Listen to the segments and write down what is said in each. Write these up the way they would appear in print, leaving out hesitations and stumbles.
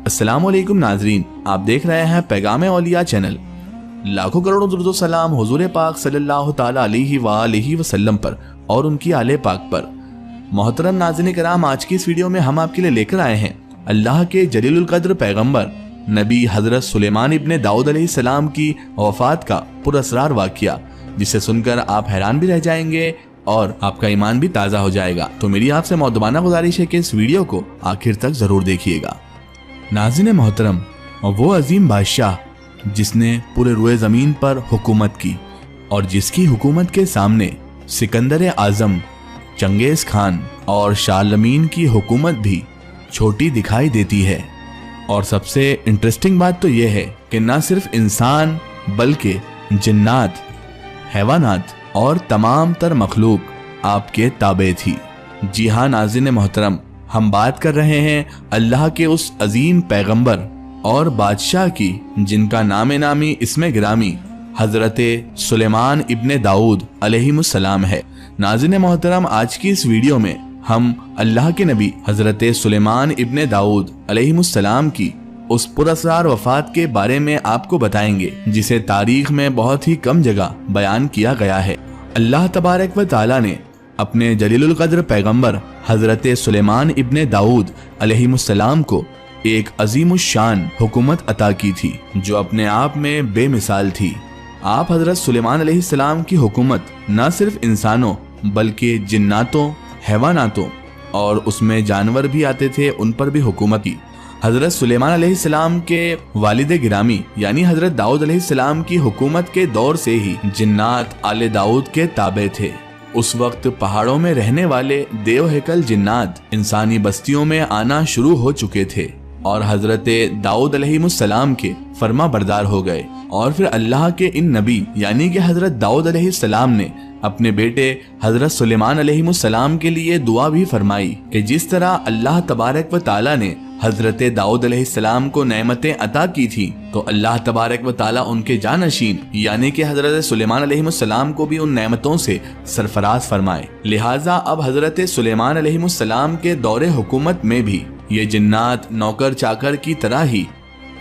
अस्सलाम वालेकुम नाजरीन, आप देख रहे हैं पैगाम औलिया चैनल। लाखों करोड़ों दुरूद सलाम हुजूर पाक सल्लल्लाहु ताला अलैहि वसल्लम पर और उनकी आले पाक पर। मोहतरम नाज़रीन कराम, आज की इस वीडियो में हम आपके लिए लेकर आए हैं अल्लाह के जलीलुल कद्र पैगंबर नबी हजरत सुलेमान इब्ने दाऊद अलैहिस्सलाम की वफात का पुरअसरार वाक़िया, जिसे सुनकर आप हैरान भी रह जाएंगे और आपका ईमान भी ताज़ा हो जाएगा। तो मेरी आपसे मौदबाना गुजारिश है कि इस वीडियो को आखिर तक जरूर देखिएगा। नाज़रीन मोहतरम, वो अजीम बादशाह जिसने पूरे रुए ज़मीन पर हुकूमत की और जिसकी हुकूमत के सामने सिकंदर आज़म, चंगेज़ खान और शारलमीन की हुकूमत भी छोटी दिखाई देती है। और सबसे इंटरेस्टिंग बात तो यह है कि न सिर्फ इंसान बल्कि जिन्नात, हैवानात और तमाम तर मखलूक आपके ताबे थी। जी हाँ नाज़रीन मोहतरम, हम बात कर रहे हैं अल्लाह के उस अजीम पैगंबर और बादशाह की जिनका नामे नामी इसमें गिरामी हजरत सुलेमान इब्ने दाऊद अलैहिमुस्सलाम है। नाज़रीन मोहतरम, आज की इस वीडियो में हम अल्लाह के नबी हजरत सुलेमान इब्ने दाऊद अलैहिमुस्सलाम की उस पुरअसरार वफात के बारे में आपको बताएंगे, जिसे तारीख में बहुत ही कम जगह बयान किया गया है। अल्लाह तबारक व तआला ने अपने जलीलुल कद्र पैगंबर हजरत सुलेमान इब्ने दाऊद अलैहिमुस्सलाम को एक अजीमुश्शान हुकूमत अता की थी, जो अपने आप में बेमिसाल थी। आप हजरत सुलेमान अलैहिस्सलाम की हुकूमत न सिर्फ इंसानों बल्कि जिन्नातों, हैवानातों और उसमें जानवर भी आते थे, उन पर भी हुकूमत की। हजरत सुलेमान अलैहिस्सलाम के वालिद गिरामी यानी हजरत दाऊद अलैहिस्सलाम की हुकूमत के दौर से ही जिन्नात आले दाऊद के ताबे थे। उस वक्त पहाड़ों में रहने वाले देव हैकल जिन्नात इंसानी बस्तियों में आना शुरू हो चुके थे और हजरत दाऊद अलैहिस्सलाम के फर्मा बरदार हो गए। और फिर अल्लाह के इन नबी यानी कि हजरत दाऊद अलैहिस्सलाम ने अपने बेटे हजरत सुलेमान अलैहिस्सलाम के लिए दुआ भी फरमाई कि जिस तरह अल्लाह तबारक व ताला ने हजरत दाऊद अलैहिस्सलाम को नेमतें अता की थी, तो अल्लाह तबारक व ताला उनके जानशीन यानी कि हजरत सुलेमान अलैहिस्सलाम को भी उन नेमतों से सरफराज फरमाए। लिहाजा अब हजरत सुलेमान अलैहिस्सलाम के दौरे हुकूमत में भी ये जिन्नात नौकर चाकर की तरह ही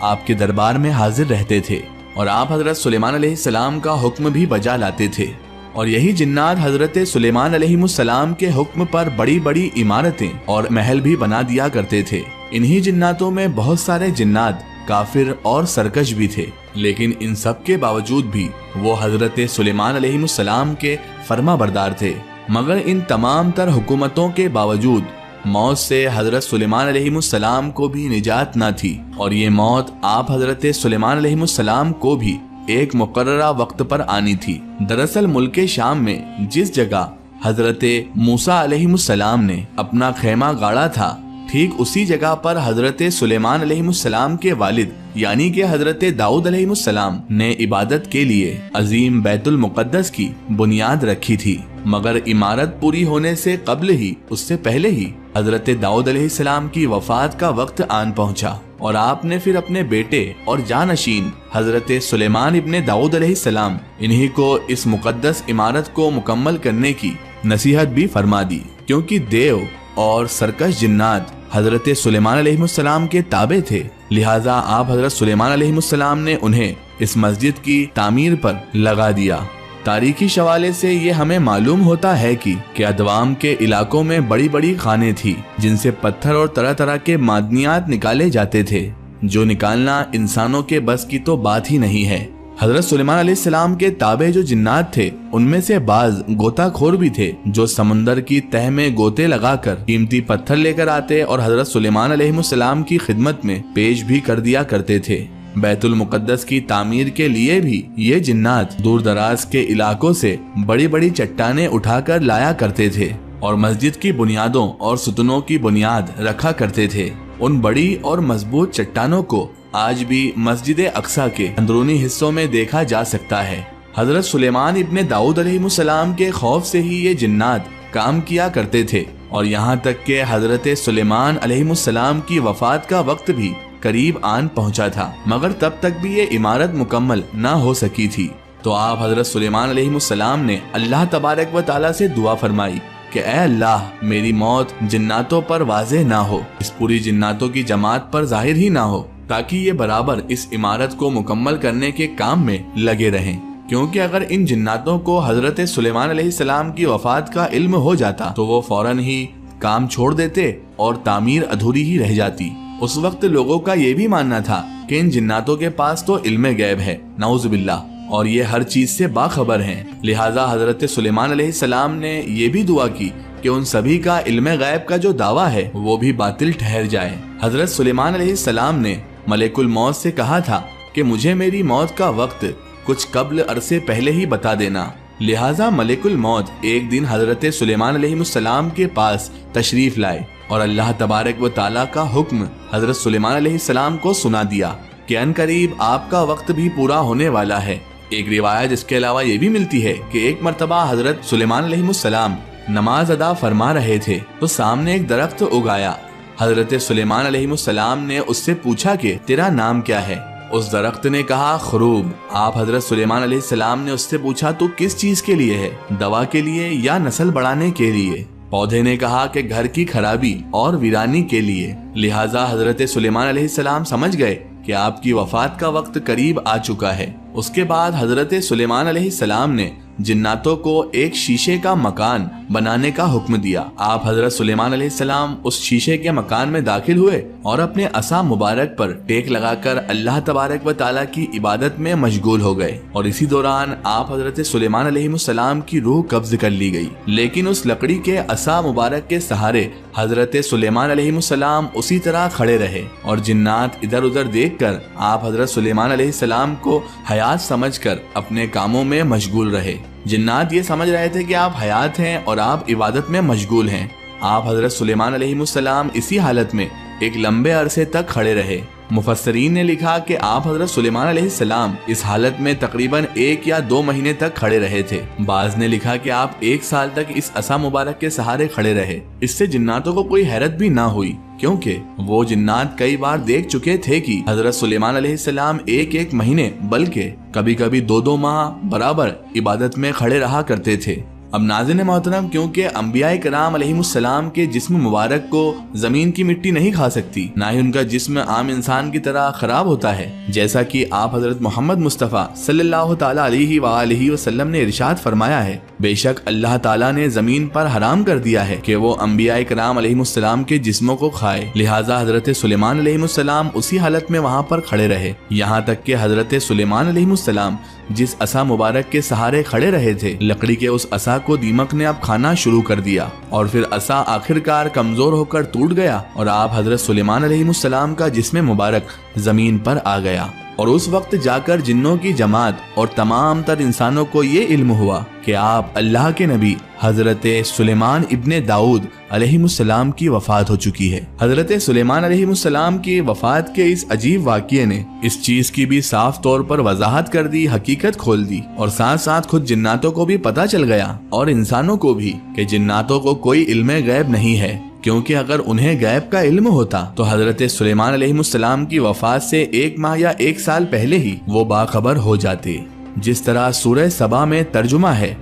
आपके दरबार में हाजिर रहते थे और आप हजरत सुलेमान अलैहिस्सलाम का हुक्म भी बजा लाते थे। और यही जिन्नात हजरत सुलेमान अलैहिस्सलाम के हुक्म पर बड़ी बड़ी इमारतें और महल भी बना दिया करते थे। इन्हीं जिन्नातों में बहुत सारे जिन्नात काफिर और सरकश भी थे, लेकिन इन सब के बावजूद भी वो हजरत सुलेमान अलैहिस्सलाम के फर्मा बरदार थे। मगर इन तमाम तर हुकूमतों के बावजूद मौत से हजरत सुलेमान अलैहिस्सलाम को भी निजात न थी और ये मौत आप हजरत सुलेमान अलैहिस्सलाम को भी एक मुकर्ररा वक्त पर आनी थी। दरअसल मुल्क शाम में जिस जगह हजरत मूसा अलैहिस्सलाम ने अपना खेमा गाड़ा था, ठीक उसी जगह पर हजरत सुलेमान अलैहिस्सलाम के वालिद यानी कि हजरत दाऊद अलैहिस्सलाम ने इबादत के लिए अजीम बैतुल मुक़द्दस की बुनियाद रखी थी। मगर इमारत पूरी होने से कब्ल ही, उससे पहले ही हजरत दाऊद अलैहिस्सलाम की वफात का वक्त आन पहुंचा और आपने फिर अपने बेटे और जानशीन हजरत सुलेमान इब्ने दाऊद अलैहिस्सलाम इन्हीं को इस मुक़द्दस इमारत को मुकम्मल करने की नसीहत भी फरमा दी। क्योंकि देव और सरकश जिन्नात हजरत सुलेमान अलैहिस्सलाम के ताबे थे, लिहाजा आप हजरत सुलेमान अलैहिस्सलाम ने उन्हें इस मस्जिद की तामीर पर लगा दिया। तारीखी शवाले से ये हमें मालूम होता है कि अदवाम के इलाकों में बड़ी बड़ी खाने थी जिनसे पत्थर और तरह तरह के मादनियात निकाले जाते थे, जो निकालना इंसानों के बस की तो बात ही नहीं है। हजरत सुलेमान अलैहिस्सलाम के ताबे जो जिन्नात थे, उनमें से बाज गोताखोर भी थे जो समंदर की तह में गोते लगाकर कीमती पत्थर लेकर आते और हजरत सुलेमान अलैहिस्सलाम की खिदमत में पेश भी कर दिया करते थे। बैतुल मुक़द्दस की तामीर के लिए भी ये जिन्नात दूर दराज के इलाकों से बड़ी बड़ी चट्टानें उठाकर लाया करते थे और मस्जिद की बुनियादों और सुतनों की बुनियाद रखा करते थे। उन बड़ी और मजबूत चट्टानों को आज भी मस्जिद अक्सा के अंदरूनी हिस्सों में देखा जा सकता है। हजरत सुलेमान इब्ने दाऊद अलैहिस्सलाम के खौफ से ही ये जिन्नात काम किया करते थे और यहाँ तक के हजरत सुलेमान अलैहिस्सलाम की वफात का वक्त भी करीब आन पहुँचा था, मगर तब तक भी ये इमारत मुकम्मल न हो सकी थी। तो आप हजरत सुलेमान अलैहिस्सलाम ने अल्लाह तबारक व ताला से दुआ फरमाई कि ऐ अल्लाह मेरी मौत जिन्नातों पर वाज़ेह ना हो, इस पूरी जिन्नातों की जमात पर जाहिर ही ना हो, ताकि ये बराबर इस इमारत को मुकम्मल करने के काम में लगे रहें। क्योंकि अगर इन जिन्नातों को हजरत सुलेमान अलैहिस्सलाम की वफात का इल्म हो जाता तो वो फौरन ही काम छोड़ देते और तामीर अधूरी ही रह जाती। उस वक्त लोगों का ये भी मानना था कि इन जिन्नातों के पास तो इल्म गैब है, नाउज़ बिल्लाह, और ये हर चीज से बाखबर हैं। लिहाजा हजरत सुलेमान अलैहिस्सलाम ने ये भी दुआ की कि उन सभी का इल्म गैब का जो दावा है वो भी बातिल ठहर जाए। हजरत सुलेमान अलैहिस्सलाम ने मलेकुल मौत से कहा था कि मुझे मेरी मौत का वक्त कुछ कब्ल अरसे पहले ही बता देना। लिहाजा मलेकुल मौत एक दिन हजरत सुलेमान अलैहिस्सलाम के पास तशरीफ लाए और अल्लाह तबारक व ताला का हुक्म हजरत सुलेमान अलैहिस्सलाम को सुना दिया कि अनकरीब आपका वक्त भी पूरा होने वाला है। एक रिवायत इसके अलावा ये भी मिलती है कि एक मर्तबा हजरत सुलेमान अलैहिस्सलाम नमाज अदा फरमा रहे थे तो सामने एक दरख्त उगाया। हजरत सुलेमान अलैहिस्सलाम ने उससे पूछा कि तेरा नाम क्या है? उस दरख्त ने कहा खरूब। आप हजरत सुलेमान अलैहिस्सलाम ने उससे पूछा तो किस चीज के लिए है, दवा के लिए या नस्ल बढ़ाने के लिए? पौधे ने कहा कि घर की खराबी और वीरानी के लिए। लिहाजा हजरत सुलेमान अलैहिस्सलाम समझ गए कि आपकी वफात का वक्त करीब आ चुका है। उसके बाद हजरत सुलेमान अलैहिस्सलाम ने जिन्नातों को एक शीशे का मकान बनाने का हुक्म दिया। आप हजरत सुलेमान अलैहिस्सलाम उस शीशे के मकान में दाखिल हुए और अपने असा मुबारक पर टेक लगाकर अल्लाह तबारक व ताला की इबादत में मशगूल हो गए और इसी दौरान आप हजरत सुलेमान अलैहिस्सलाम की रूह कब्ज कर ली गई। लेकिन उस लकड़ी के असा मुबारक के सहारे हजरत सुलेमान अलैहिस्सलाम उसी तरह खड़े रहे और जिन्नात इधर उधर देखकर आप हजरत सुलेमान अलैहिस्सलाम को हयात समझकर अपने कामों में मशगूल रहे। जिन्नात ये समझ रहे थे कि आप हयात हैं और आप इबादत में मशगूल हैं। आप हजरत सुलेमान अलैहिस्सलाम इसी हालत में एक लंबे अरसे तक खड़े रहे। मुफस्सरीन ने लिखा कि आप हजरत सुलेमान अलैहिस्सलाम इस हालत में तकरीबन 1 या 2 महीने तक खड़े रहे थे। बाज ने लिखा कि आप 1 साल तक इस असा मुबारक के सहारे खड़े रहे। इससे जिन्नातों को कोई हैरत भी ना हुई क्योंकि वो जिन्नात कई बार देख चुके थे कि हजरत सुलेमान अलैहिस्सलाम 1-1 महीने बल्कि कभी कभी 2-2 माह बराबर इबादत में खड़े रहा करते थे। अब नाज़रीन मोहतरम, क्योंकि अंबिया कराम अलैहिमुस्सलाम के जिस्म मुबारक को जमीन की मिट्टी नहीं खा सकती, ना ही उनका जिस्म आम इंसान की तरह खराब होता है, जैसा कि आप हजरत मोहम्मद मुस्तफ़ा सल्लल्लाहु ताला अलैहि वसल्लम ने इरशाद फरमाया है, बेशक अल्लाह ताला ने जमीन पर हराम कर दिया है कि वो अंबिया कराम अलैहिमुस्सलाम के जिस्मों को खाए। लिहाजा हजरत सुलेमान अलैहिमुस्सलाम उसी हालत में वहाँ पर खड़े रहे, यहाँ तक कि हजरत सुलेमान अलैहिमुस्सलाम जिस असा मुबारक के सहारे खड़े रहे थे, लकड़ी के उस असा को दीमक ने अब खाना शुरू कर दिया और फिर असा आखिरकार कमजोर होकर टूट गया और आप हजरत सुलेमान अलैहिमुस्सलाम का जिस्म मुबारक जमीन पर आ गया। और उस वक्त जाकर जिन्नों की जमात और तमाम तर इंसानों को ये इल्म हुआ कि आप अल्लाह के नबी हजरत सुलेमान इब्ने दाऊद अलैहिमुस्सलाम की वफात हो चुकी है। हजरत सुलेमान अलैहिमुस्सलाम की वफात के इस अजीब वाक़ये ने इस चीज की भी साफ तौर पर वजाहत कर दी, हकीकत खोल दी और साथ साथ खुद जिन्नातों को भी पता चल गया और इंसानों को भी कि जिन्नातों को कोई इल्म गैब नहीं है, क्योंकि अगर उन्हें गैब का इल्म होता तो हजरत सुलेमान अलैहिमुस्सलाम की वफात से 1 माह या 1 साल पहले ही वो बाखबर हो जाते। जिस तरह सूरह सबा में तर्जुमा है,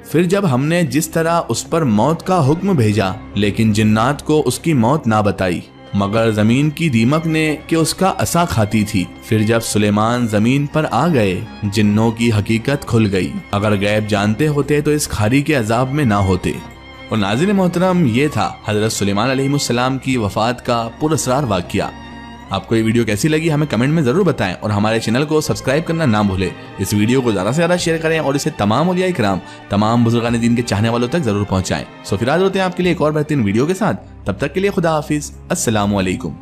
फिर जब हमने जिस तरह उस पर मौत का हुक्म भेजा लेकिन जिन्नात को उसकी मौत ना बताई मगर जमीन की दीमक ने कि उसका असा खाती थी। फिर जब सुलेमान जमीन पर आ गए, जिन्नों की हकीकत खुल गई। अगर गैब जानते होते तो इस खारी के अजाब में ना होते। और नाज़रीन मोहतरम, ये था हजरत सुलेमान अलैहिमुस्सलाम की वफात का पुरअसरार वाक़या। आपको ये वीडियो कैसी लगी हमें कमेंट में जरूर बताएं और हमारे चैनल को सब्सक्राइब करना ना भूलें। इस वीडियो को ज़्यादा से ज़्यादा शेयर करें और इसे तमाम औलिया इकराम, तमाम बुजुर्गान दीन के चाहने वालों तक जरूर पहुंचाएं। सो फिर हाज़िर होते हैं आपके लिए एक और बेहतरीन वीडियो के साथ। तब तक के लिए खुदा हाफिज, अस्सलामु अलैकुम।